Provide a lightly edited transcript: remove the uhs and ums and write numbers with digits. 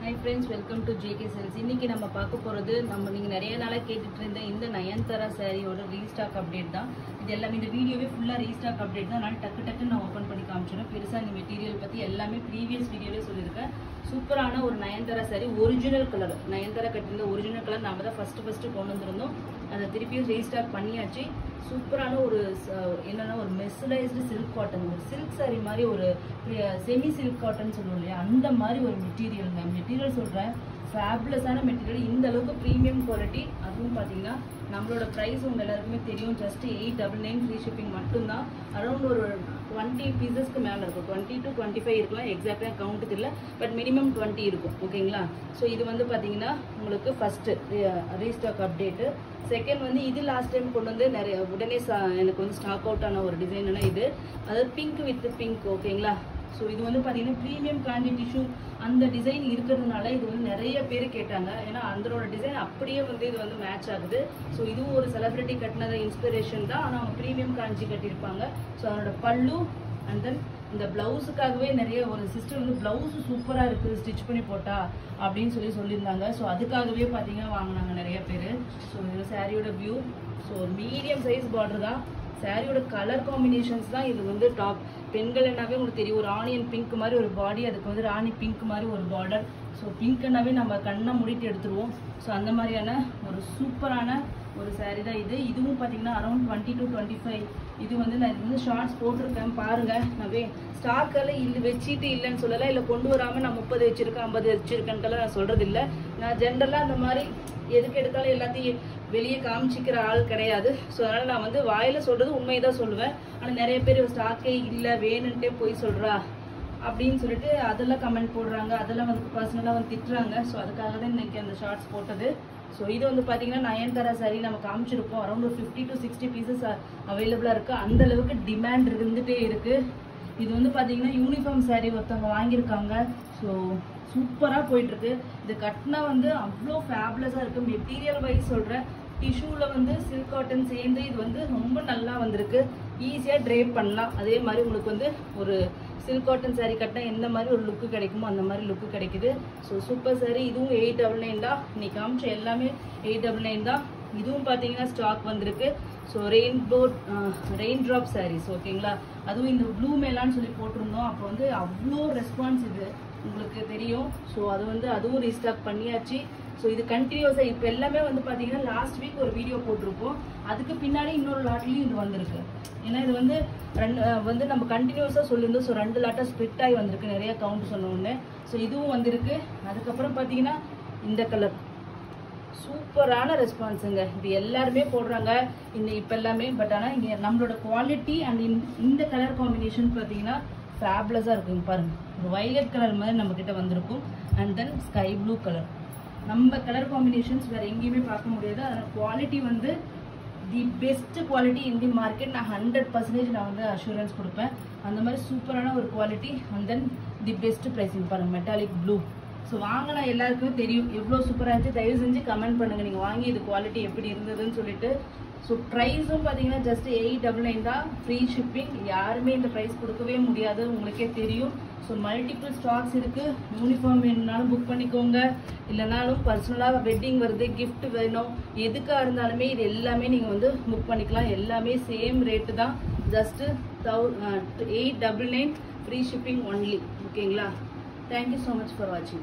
Hi friends, welcome to JK Sales. இன்னைக்கு நம்ம பார்க்க போறது நீங்க நிறைய நாளா கேட்டுட்டு இருந்த இந்த நயன்தாரா சாரியோட ரீஸ்டாக் அப்டேட் தான். இது எல்லாமே இந்த வீடியோவே ஃபுல்லா ரீஸ்டாக் அப்டேட் தான். நான் டக்கு நான் ஓபன் பண்ணி காமிச்சறேன். பெருசா இந்த மெட்டீரியல் பத்தி எல்லாமே ப்ரீவியஸ் வீடியோல சொல்லிருக்கேன். சூப்பரான ஒரு நயன்தாரா சாரி, ஒரிஜினல் கலர். நயன்தாரா கட்டிருந்த ஒரிஜினல் கலர் நாம தான் ஃபர்ஸ்ட் கொண்டு வந்திருந்தோம். அதை திருப்பியும் ரீஸ்டாக் பண்ணியாச்சு. சூப்பரான ஒரு என்னன்னா ஒரு மெஸ்ஸரைஸ்டு சில்க் காட்டன், ஒரு சில்க் சாரி மாதிரி ஒரு செமி சில்க் காட்டன் சொல்லுவோம் இல்லையா, அந்த மாதிரி ஒரு மெட்டீரியல் சொல்றேன். ஃபேபுலஸான மெட்டீரியல், இந்த அளவுக்கு ப்ரீமியம் குவாலிட்டி. அதுவும் பார்த்தீங்கன்னா நம்மளோட ப்ரைஸ் உங்க எல்லாருக்குமே தெரியும், ஜஸ்ட் 899 ஃப்ரீ ஷிப்பிங் மட்டும்தான். அரௌண்ட் ஒரு 20 பீசஸ்க்கு மேலே இருக்கும், 20 to 25 இருக்கலாம், எக்ஸாக்டாக கவுண்ட்டுக்கு இல்லை, பட் மினிமம் 20 இருக்கும். ஓகேங்களா? ஸோ இது வந்து பார்த்தீங்கன்னா உங்களுக்கு ஃபர்ஸ்ட்டு ரீஸ்டாக் அப்டேட்டு. செகண்ட் இது லாஸ்ட் டைம் கொண்டு வந்து நிறைய உடனே எனக்கு ஸ்டாக் அவுட் ஆன ஒரு டிசைன்னா இது, அதாவது பிங்க் வித் பிங்க். ஓகேங்களா? ஸோ இது பார்த்தீங்கன்னா ப்ரீமியம் காண்டி டிஷ்யூ அந்த டிசைன் இருக்கிறதுனால இது நிறைய பேர் கேட்டாங்க. ஏன்னா அதோட டிசைன் அப்படியே இது மேட்ச் ஆகுது. ஸோ இதுவும் ஒரு செலிபிரிட்டி கட்டினது இன்ஸ்பிரேஷன் தான், ஆனால் அவங்க ப்ரீமியம் காஞ்சி கட்டியிருப்பாங்க. ஸோ அதோட பல்லு அண்ட் தென் இந்த பிளவுஸுக்காகவே நிறைய ஒரு சிஸ்டர் பிளவுஸ் சூப்பராக இருக்குது, ஸ்டிச் பண்ணி போட்டா அப்படின்னு சொல்லியிருந்தாங்க. ஸோ அதுக்காகவே பார்த்தீங்கன்னா வாங்கினாங்க நிறைய பேர். ஸோ இது சாரியோட view. So medium size border தான். சாரியோட கலர் காம்பினேஷன்ஸ் தான் இது டாப். பெண்கள் என்னாவே உங்களுக்கு தெரியும், ஒரு ஆனியன் பிங்க் மாதிரி ஒரு பாடி, அதுக்கு ராணி பிங்க் மாதிரி ஒரு பார்டர். ஸோ பிங்க்னாவே நம்ம கண்ணை மூடிட்டு எடுத்துருவோம். ஸோ அந்த மாதிரியான ஒரு சூப்பரான ஒரு சாரீ தான் இது. இதுவும் பார்த்தீங்கன்னா அரௌண்ட் 20 to 25. இது நான் ஷார்ட்ஸ் போட்டிருக்கேன் பாருங்க. நான் ஸ்டாக்கெல்லாம் இல்லை வச்சுட்டு இல்லைன்னு சொல்லலை, இல்லை கொண்டு வராமல் நான் 30 வச்சிருக்கேன் 50 வச்சிருக்கேன்க்கெல்லாம் நான் சொல்றது இல்லை. நான் ஜென்ரலாக அந்த மாதிரி எதுக்கு எடுத்தாலும் எல்லாத்தையும் வெளியே காமிச்சிக்கிற ஆள் கிடையாது. ஸோ அதனால் நான் வாயில சொல்றது உண்மைதான் சொல்லுவேன். ஆனால் நிறைய பேர் ஸ்டாக்கே இல்லை வேணுன்ட்டே போய் சொல்றா அப்படின்னு சொல்லிட்டு அதெல்லாம் கமெண்ட் போடுறாங்க, அதெல்லாம் பர்சனலாக திட்டுறாங்க. ஸோ அதுக்காக தான் இன்னைக்கு அந்த ஷார்ட்ஸ் போட்டது. ஸோ இது பார்த்தீங்கன்னா நயன்தாரா சாரி நம்ம காமிச்சிருப்போம். அரௌண்ட் ஒரு 50 to 60 பீசஸ் அவைலபிளாக இருக்குது. அந்த அளவுக்கு டிமாண்ட் இருந்துகிட்டே இருக்குது. இது பார்த்தீங்கன்னா யூனிஃபார்ம் சாரி ஒருத்தவங்க வாங்கியிருக்காங்க. ஸோ சூப்பராக போயிட்டுருக்கு. இது கட்டினா அவ்வளோ ஃபேபுலஸாக இருக்குது. மெட்டீரியல் வைஸ் சொல்கிறேன், டிஷ்யூவில் சில்க் காட்டன் சேர்ந்து இது ரொம்ப நல்லா வந்திருக்கு. ஈஸியாக ட்ரேப் பண்ணலாம். அதே மாதிரி உங்களுக்கு ஒரு சில்க் காட்டன் சாரீ கட்டினா எந்த மாதிரி ஒரு லுக்கு கிடைக்குமோ அந்த மாதிரி லுக்கு கிடைக்குது. So super sari. இதுவும் 899 தான். இன்னைக்கு காமிச்ச எல்லாமே 899 தான். இதுவும் பார்த்தீங்கன்னா ஸ்டாக் வந்திருக்கு. So rain drop saris. ஓகேங்களா? அதுவும் இந்த ப்ளூ மேலான்னு சொல்லி போட்டிருந்தோம். அப்போ அவ்வளோ ரெஸ்பான்ஸ் இது உங்களுக்கு தெரியும். ஸோ அது அதுவும் ரீஸ்டாக் பண்ணியாச்சு. ஸோ இது கண்டினியூஸாக இப்போ எல்லாமே பார்த்தீங்கன்னா லாஸ்ட் வீக் ஒரு வீடியோ போட்டிருப்போம், அதுக்கு பின்னாடி இன்னொரு லாட்லையும் இது வந்திருக்கு. ஏன்னா இது நம்ம கண்டினியூஸாக சொல்லியிருந்தோம். ஸோ 2 லாட்டாக ஸ்ப்ளிட் ஆகி வந்திருக்கு, நிறைய கவுண்ட் சொன்ன உடனே. ஸோ இதுவும் வந்திருக்கு. அதுக்கப்புறம் பார்த்தீங்கன்னா இந்த கலர் சூப்பரான ரெஸ்பான்ஸுங்க. இது எல்லாருமே போடுறாங்க இப்போ எல்லாமே. பட் ஆனால் இங்கே நம்மளோட குவாலிட்டி அண்ட் இந்த கலர் காம்பினேஷன் பார்த்தீங்கன்னா ஃபேபுலஸாக இருக்குங்க. பாருங்கள், ஒரு வைலட் கலர் மாதிரி நம்மக்கிட்ட வந்திருக்கும். And then sky blue colour. நம்ம கலர் காம்பினேஷன்ஸ் வேறு எங்கேயுமே பார்க்க முடியாது. அதனால் quality the best quality in the market. நான் 100% நான் அஷூரன்ஸ் கொடுப்பேன். அந்த மாதிரி சூப்பரான ஒரு quality. And then the best pricing. பாருங்கள், மெட்டாலிக் ப்ளூ. ஸோ வாங்கினா எல்லாருக்குமே தெரியும் எவ்வளோ சூப்பராக இருந்துச்சு. தயவு செஞ்சு கமெண்ட் பண்ணுங்கள் நீங்கள் வாங்கி இது குவாலிட்டி எப்படி இருந்ததுன்னு சொல்லிட்டு. ஸோ ப்ரைஸும் பார்த்தீங்கன்னா ஜஸ்ட் 899 தான், ஃப்ரீ ஷிப்பிங். யாருமே இந்த ப்ரைஸ் கொடுக்கவே முடியாது, உங்களுக்கே தெரியும். ஸோ மல்டிபிள் ஸ்டாக்ஸ் இருக்குது. யூனிஃபார்ம் வேணும்னாலும் புக் பண்ணிக்கோங்க, இல்லைனாலும் பர்சனலாக வெட்டிங் வருது, கிஃப்ட் வேணும், எதுக்காக இருந்தாலுமே இது எல்லாமே நீங்கள் புக் பண்ணிக்கலாம். எல்லாமே சேம் ரேட்டு தான், ஜஸ்ட்டு 899 ஃப்ரீ ஷிப்பிங் ஒன்லி. ஓகேங்களா? Thank you so much for watching.